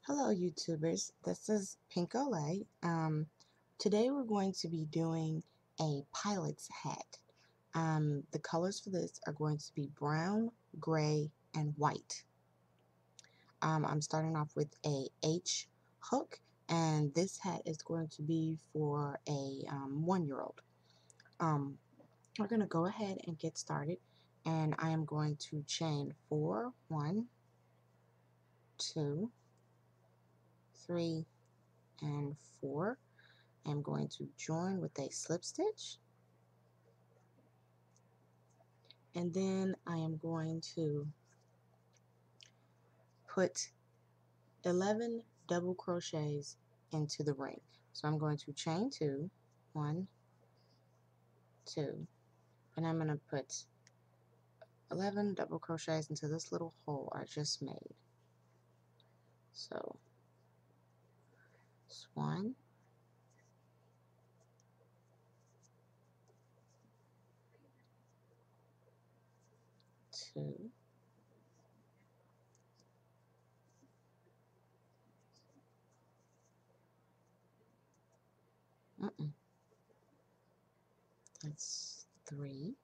Hello YouTubers, this is Pink Olay. Today we're going to be doing a pilot's hat. The colors for this are going to be brown, gray, and white. I'm starting off with a H hook, and this hat is going to be for a 1-year-old. We're going to go ahead and get started, and I am going to chain 4, 1, 2, 3, and 4. I'm going to join with a slip stitch, and then I am going to put 11 double crochets into the ring. So I'm going to chain 2, 1, 2, and I'm going to put 11 double crochets into this little hole I just made. So it's 1, 2, 3,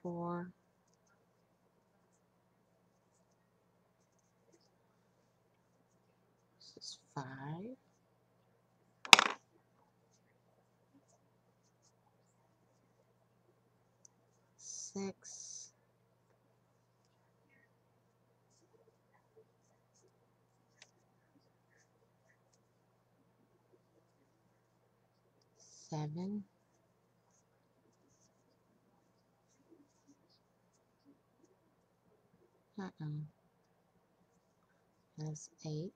4, 5, 6, 7, that's 8,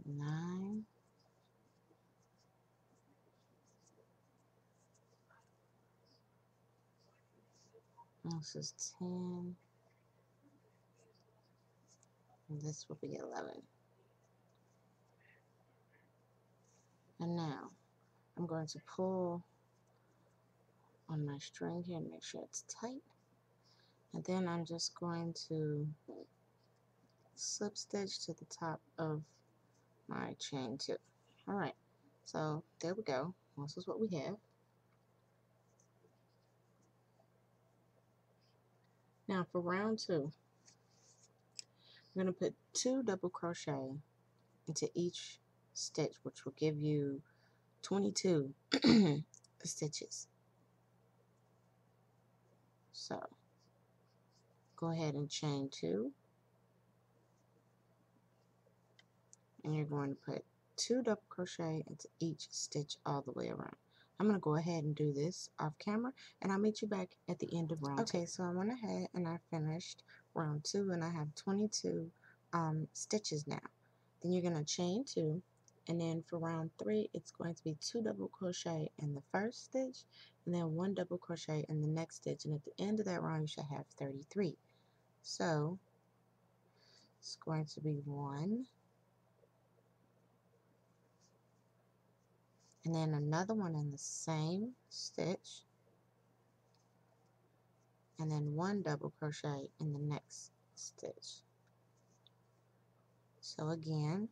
9, this is 10, and this will be 11. And now I'm going to pull on my string here and make sure it's tight. And then I'm just going to slip stitch to the top of my chain 2. Alright, so there we go. This is what we have. Now for round 2, I'm going to put 2 double crochet into each stitch, which will give you 22 stitches. So go ahead and chain 2, and you're going to put 2 double crochet into each stitch all the way around. I'm going to go ahead and do this off camera, and I'll meet you back at the end of round 2. Okay, so I went ahead and I finished round 2, and I have 22 stitches now. Then you're going to chain 2, and then for round 3 it's going to be 2 double crochet in the first stitch, and then 1 double crochet in the next stitch, and at the end of that round you should have 33. So it's going to be 1, and then another one in the same stitch, and then 1 double crochet in the next stitch. So again,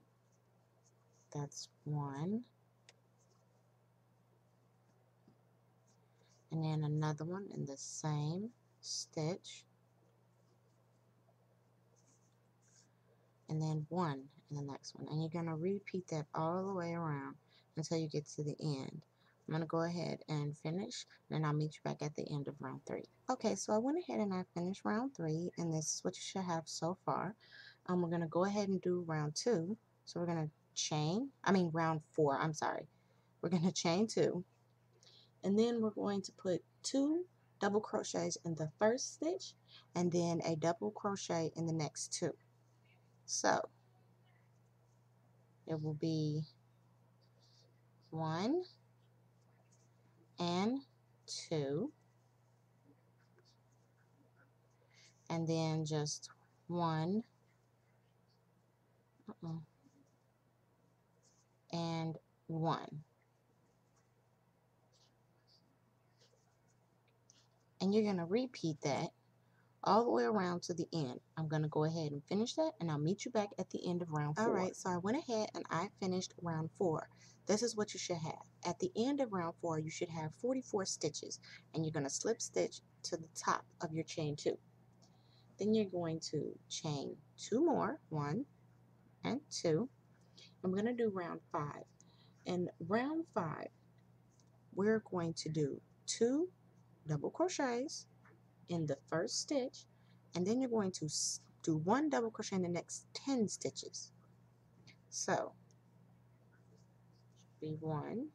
that's 1, and then another one in the same stitch, and then 1 in the next one. And you're going to repeat that all the way around until you get to the end. I'm going to go ahead and finish, and then I'll meet you back at the end of round 3. Okay, so I went ahead and I finished round 3, and this is what you should have so far. We're going to go ahead and do round 2. So we're going to round 4, I'm sorry. We're going to chain 2, and then we're going to put 2 double crochets in the first stitch, and then a double crochet in the next 2. So it will be 1 and 2, and then just 1, and 1. And you're going to repeat that all the way around to the end. I'm going to go ahead and finish that, and I'll meet you back at the end of round 4. Alright, so I went ahead and I finished round 4. This is what you should have. At the end of round 4, you should have 44 stitches, and you're going to slip stitch to the top of your chain 2. Then you're going to chain 2 more, 1 and 2. I'm going to do round 5. In round 5, we're going to do 2 double crochets in the first stitch, and then you're going to do 1 double crochet in the next 10 stitches. So be 1,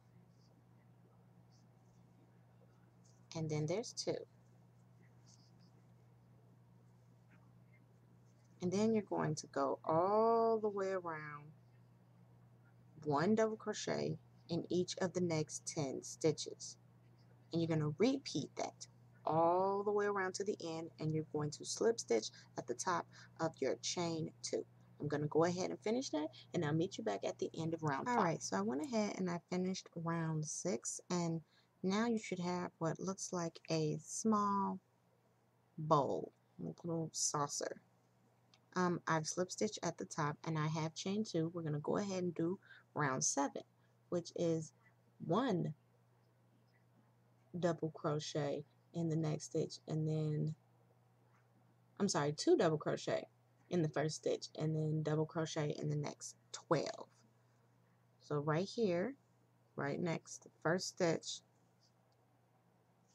and then there's 2, and then you're going to go all the way around, 1 double crochet in each of the next 10 stitches, and you're going to repeat that all the way around to the end, and you're going to slip stitch at the top of your chain 2. I'm going to go ahead and finish that, and I'll meet you back at the end of round 5. Alright, so I went ahead and I finished round 6, and now you should have what looks like a small bowl, a little saucer. I've slip stitched at the top, and I have chain 2. We're going to go ahead and do round 7, which is 1 double crochet in the next stitch, and then 2 double crochet in the first stitch, and then double crochet in the next 12. So right here, right next to the first stitch,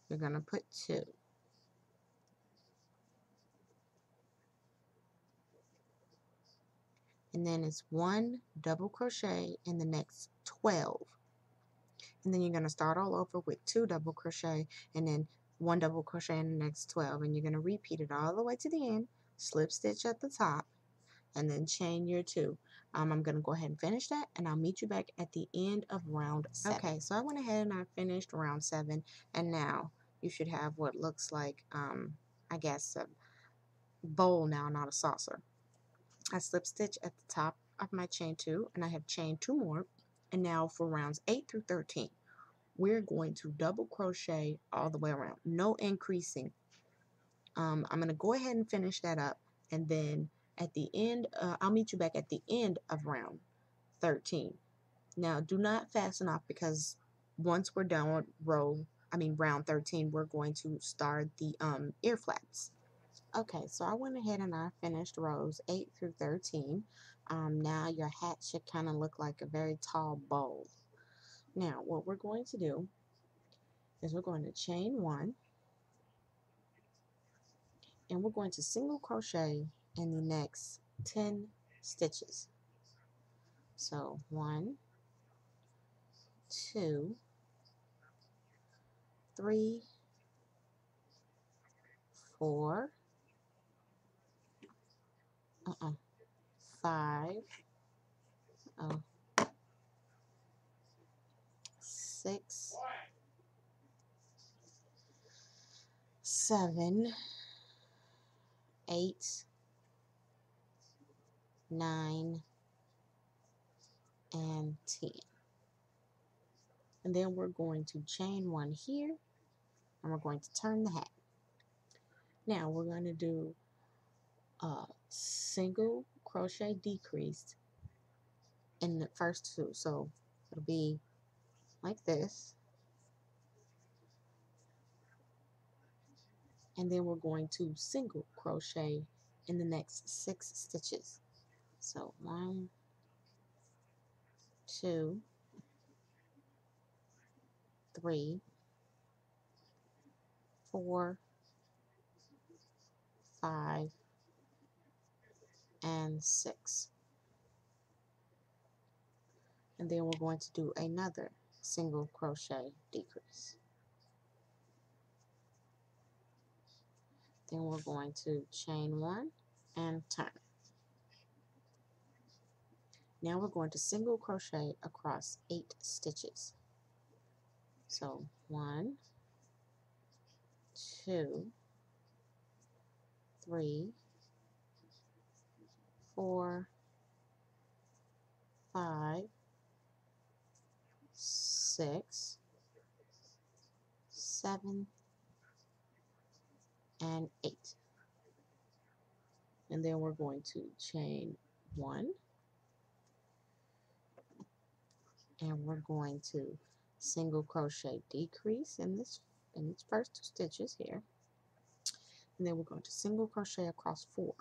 you're going to put 2. And then it's 1 double crochet in the next 12. And then you're going to start all over with 2 double crochet, and then 1 double crochet in the next 12. And you're going to repeat it all the way to the end, slip stitch at the top, and then chain your 2. I'm going to go ahead and finish that, and I'll meet you back at the end of round 7. Okay, so I went ahead and I finished round 7, and now you should have what looks like, I guess, a bowl now, not a saucer. I slip stitch at the top of my chain 2, and I have chained 2 more. And now for rounds 8 through 13, we're going to double crochet all the way around, no increasing. I'm going to go ahead and finish that up, and then at the end, I'll meet you back at the end of round 13. Now, do not fasten off, because once we're done with round 13, we're going to start the ear flaps. Okay, so I went ahead and I finished rows 8 through 13. Now your hat should kind of look like a very tall bowl. Now, what we're going to do is we're going to chain 1, and we're going to single crochet in the next 10 stitches. So 1, 2, 3, 4, 5, 6, 7, 8, 9, and 10. And then we're going to chain 1 here, and we're going to turn the hat. Now we're going to do a single crochet decrease in the first 2. So it'll be like this. And then we're going to single crochet in the next 6 stitches. So 1, 2, 3, 4, 5, and 6. And then we're going to do another single crochet decrease. Then we're going to chain 1 and turn. Now we're going to single crochet across 8 stitches. So 1, 2, 3, 4, 5, 6, 7, and 8. And then we're going to chain 1, and we're going to single crochet decrease in its first 2 stitches here. And then we're going to single crochet across 4.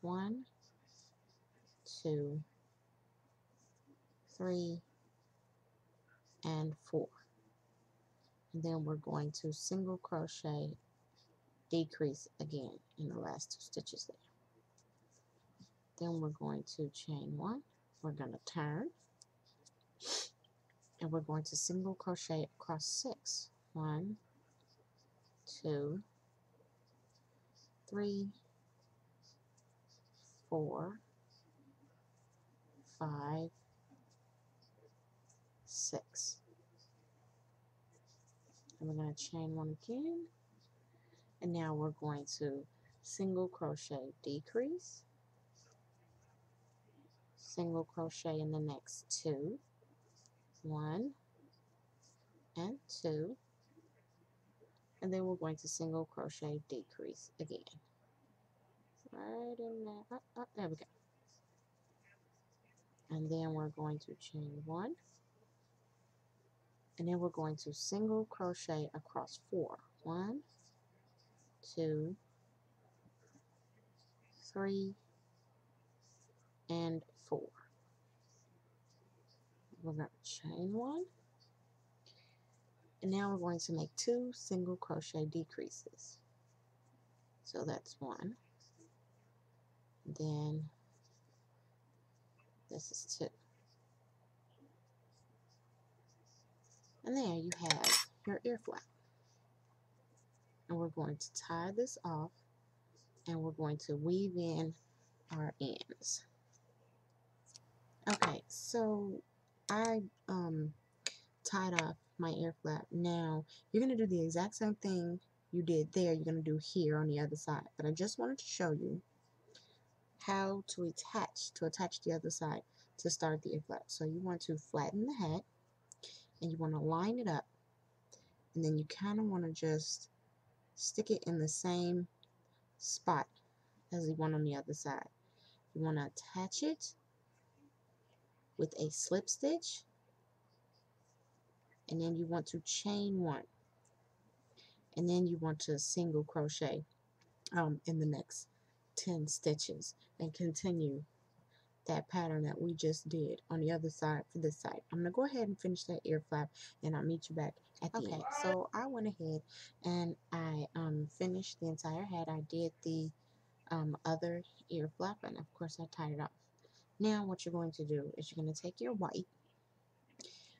1, 2, 3, and 4. And then we're going to single crochet decrease again in the last 2 stitches there. Then we're going to chain 1. We're going to turn, and we're going to single crochet across 6. 1, 2, 3, 4, 5, 6. And we're going to chain 1 again. And now we're going to single crochet decrease, single crochet in the next 2. 1 and 2. And then we're going to single crochet decrease again. Right in there. Oh, there we go. And then we're going to chain 1. And then we're going to single crochet across 4. 1, 2, 3, and 4. We're going to chain 1. And now we're going to make 2 single crochet decreases. So that's 1. Then this is 2. And there you have your ear flap. And we're going to tie this off, and we're going to weave in our ends. Okay, so I tied off my ear flap. Now you're going to do the exact same thing you did there. You're going to do here on the other side. But I just wanted to show you how to attach the other side to start the ear flap. So you want to flatten the hat, and you want to line it up, and then you kind of want to just stick it in the same spot as the one on the other side. You want to attach it with a slip stitch, and then you want to chain 1, and then you want to single crochet in the next 10 stitches and continue that pattern that we just did on the other side for this side. I'm going to go ahead and finish that ear flap, and I'll meet you back at the end. Okay, so I went ahead and I finished the entire hat. I did the other ear flap, and of course I tied it off. Now what you're going to do is you're going to take your white,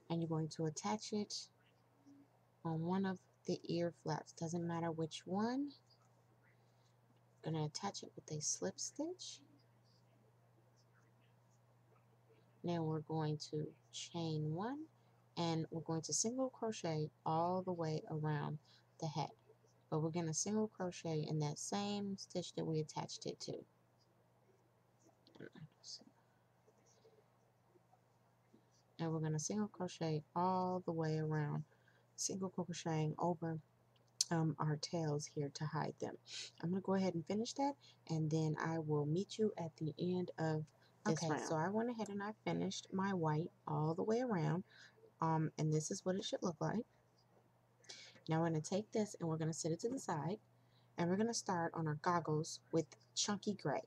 and you're going to attach it on one of the ear flaps. Doesn't matter which one. Going to attach it with a slip stitch. Now we're going to chain 1, and we're going to single crochet all the way around the hat. But we're going to single crochet in that same stitch that we attached it to. And we're going to single crochet all the way around, single crocheting over our tails here to hide them. I'm going to go ahead and finish that, and then I will meet you at the end of this round. So I went ahead and I finished my white all the way around, and this is what it should look like. Now we're going to take this and we're going to set it to the side, and we're going to start on our goggles with chunky gray.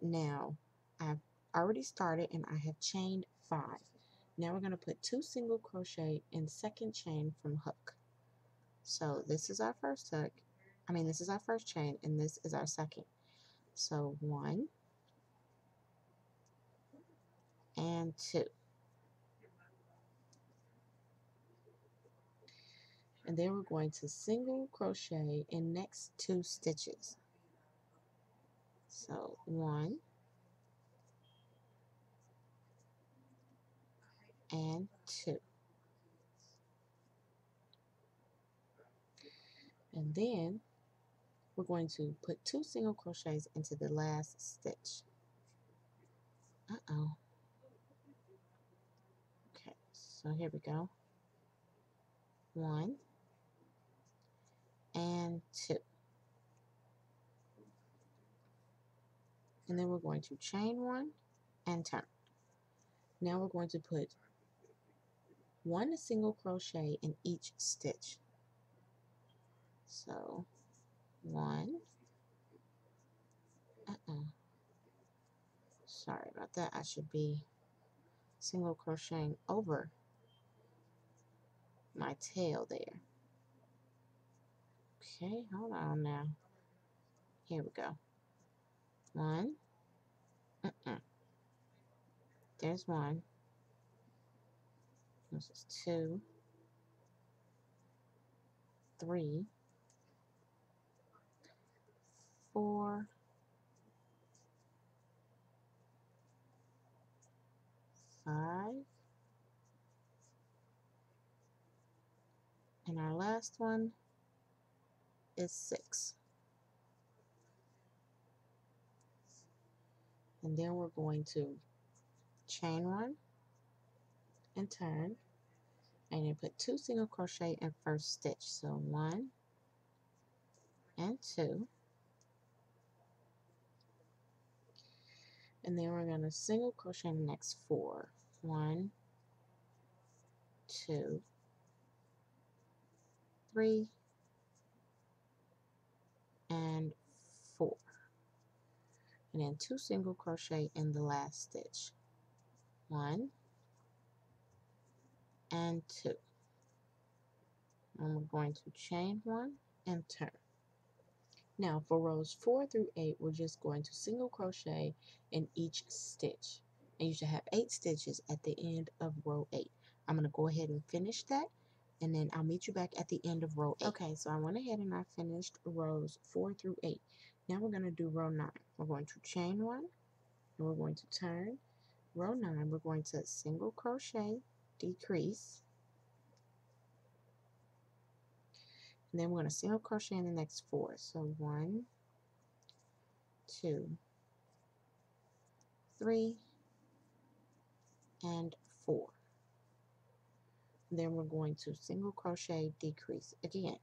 Now I've already started and I have chained 5. Now we're going to put 2 single crochet in second chain from hook. So this is our first hook. This is our first chain, and this is our second. So 1 and 2. And then we're going to single crochet in next 2 stitches. So 1 and 2. And then we're going to put 2 single crochets into the last stitch. Okay, So here we go. 1 and 2. And then we're going to chain 1 and turn. Now we're going to put 1 single crochet in each stitch. So 1, sorry about that, I should be single crocheting over my tail there. Okay, hold on now. Here we go. 1, there's 1. This is 2, 3, 4, 5, and our last one is 6. And then we're going to chain 1 and turn, and then put 2 single crochet in first stitch. So 1 and 2, and then we're going to single crochet in the next 4. 1, 2, 3, and 4, and then 2 single crochet in the last stitch. 1 and 2, and we're going to chain 1 and turn. Now for rows 4 through 8, we're just going to single crochet in each stitch, and you should have 8 stitches at the end of row 8. I'm going to go ahead and finish that, and then I'll meet you back at the end of row 8. Okay, so I went ahead and I finished rows 4 through 8. Now we're going to do row 9. We're going to chain 1, and we're going to turn. Row 9, we're going to single crochet, decrease, and then we're going to single crochet in the next 4. So 1, 2, 3, and 4. And then we're going to single crochet, decrease again.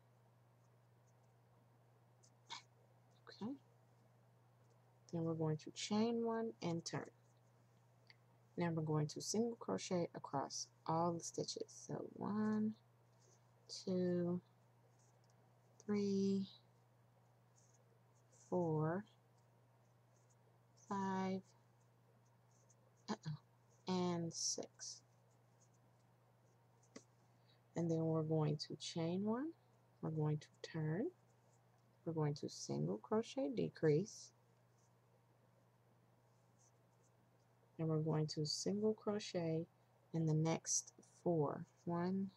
Okay. Then we're going to chain 1 and turn. Now we're going to single crochet across all the stitches. So 1, 2, 3, 4, 5, and 6. And then we're going to chain 1. We're going to turn. We're going to single crochet, decrease. And we're going to single crochet in the next 4. 1,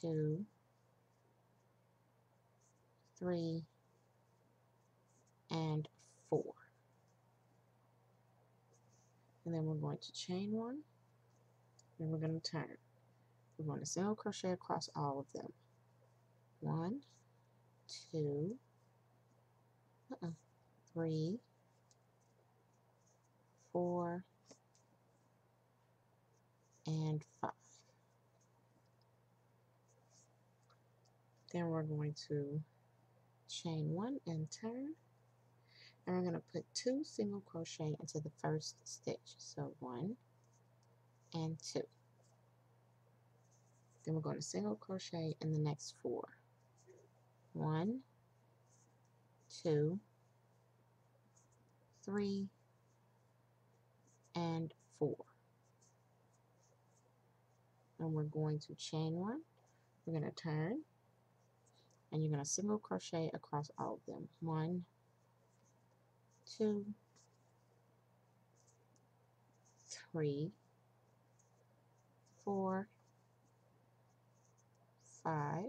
2, 3, and 4. And then we're going to chain 1, and we're going to turn. We're going to single crochet across all of them. 1, 2, 3, 4, and 5. Then we're going to chain 1 and turn, and we're going to put 2 single crochet into the first stitch. So 1 and 2. Then we're going to single crochet in the next 4. 1, 2, 3, and 4. And we're going to chain 1. We're going to turn, and you're going to single crochet across all of them. 1, 2, 3, 4, 5,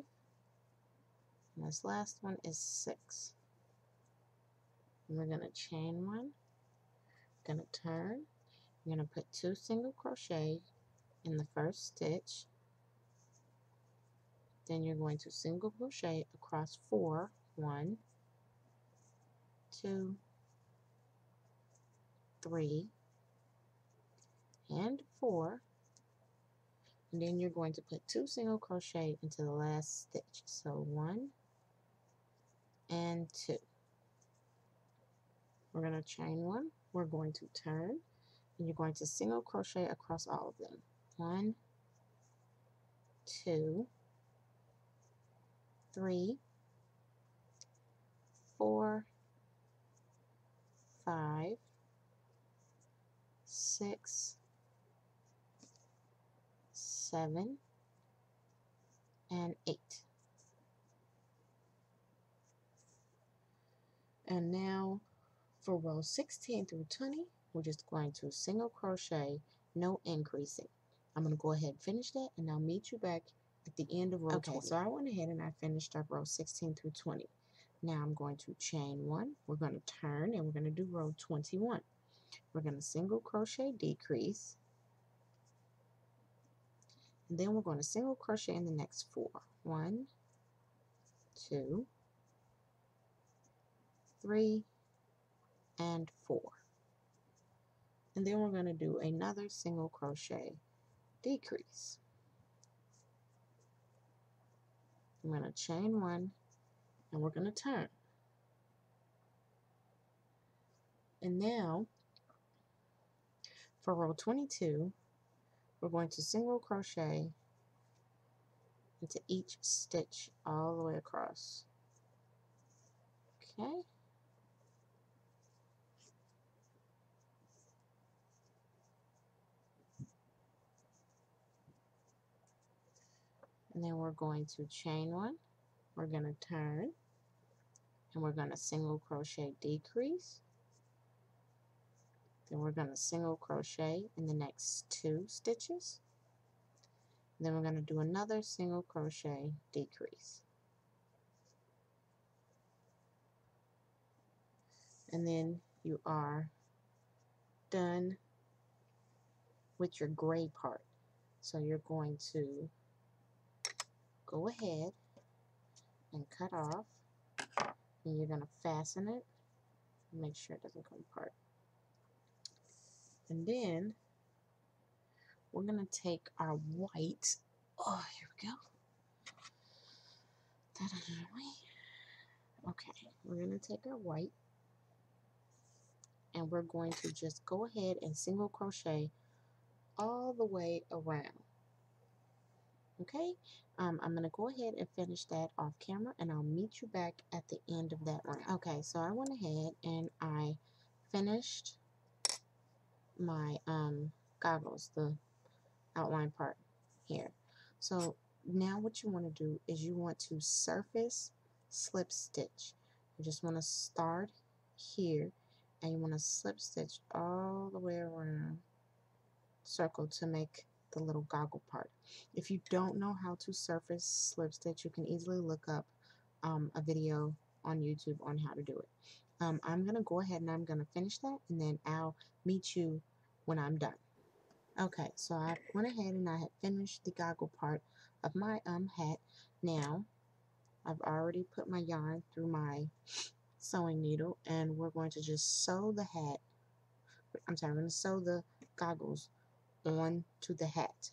and this last one is 6. And we're going to chain 1, going to turn, you're going to put 2 single crochet in the first stitch, then you're going to single crochet across 4, 1, 2, 3, and 4, and then you're going to put 2 single crochet into the last stitch. So 1 and 2. We're going to chain 1, we're going to turn, and you're going to single crochet across all of them. 1, 2, 3, 4, 5, 6, 7, and 8. And now for rows 16 through 20, we're just going to single crochet, no increasing. I'm going to go ahead and finish that, and I'll meet you back at the end of row 20. So I went ahead and I finished up row 16 through 20. Now I'm going to chain 1, we're going to turn, and we're going to do row 21. We're going to single crochet, decrease, and then we're going to single crochet in the next 4. 1, 2, 3, and 4. And then we're going to do another single crochet, decrease. I'm going to chain 1, and we're going to turn. And now for row 22, we're going to single crochet into each stitch all the way across. Okay. And then we're going to chain 1, we're going to turn, and we're going to single crochet, decrease. Then we're going to single crochet in the next 2 stitches. Then we're going to do another single crochet, decrease. And then you are done with your gray part. So you're going to go ahead and cut off, and you're going to fasten it, make sure it doesn't come apart. And then we're going to take our white, here we go, that out of the way. Okay, we're going to take our white, and we're going to just go ahead and single crochet all the way around. Okay, I'm going to go ahead and finish that off camera, and I'll meet you back at the end of that round. Okay, so I went ahead and I finished my goggles, the outline part here. So now what you want to do is you want to surface slip stitch. You just want to start here, and you want to slip stitch all the way around, circle to make the little goggle part. If you don't know how to surface slip stitch, you can easily look up a video on YouTube on how to do it. I'm going to go ahead and I'm going to finish that, and then I'll meet you when I'm done. Okay, so I went ahead and I had finished the goggle part of my hat. Now I've already put my yarn through my sewing needle, and we're going to just sew the hat. I'm sorry, I'm going to sew the goggles on to the hat.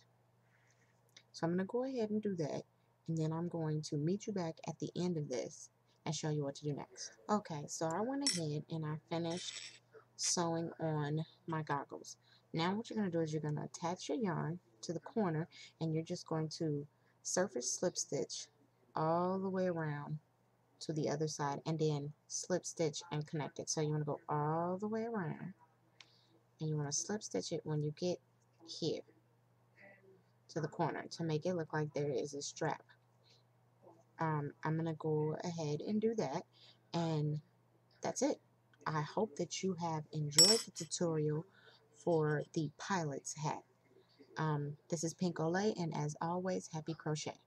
So I'm going to go ahead and do that, and then I'm going to meet you back at the end of this and show you what to do next. Okay, so I went ahead and I finished sewing on my goggles. Now what you're going to do is you're going to attach your yarn to the corner, and you're just going to surface slip stitch all the way around to the other side, and then slip stitch and connect it. So you want to go all the way around, and you want to slip stitch it when you get here to the corner to make it look like there is a strap. I'm going to go ahead and do that, and that's it. I hope that you have enjoyed the tutorial for the pilot's hat. This is Pink Olay, and as always, happy crochet.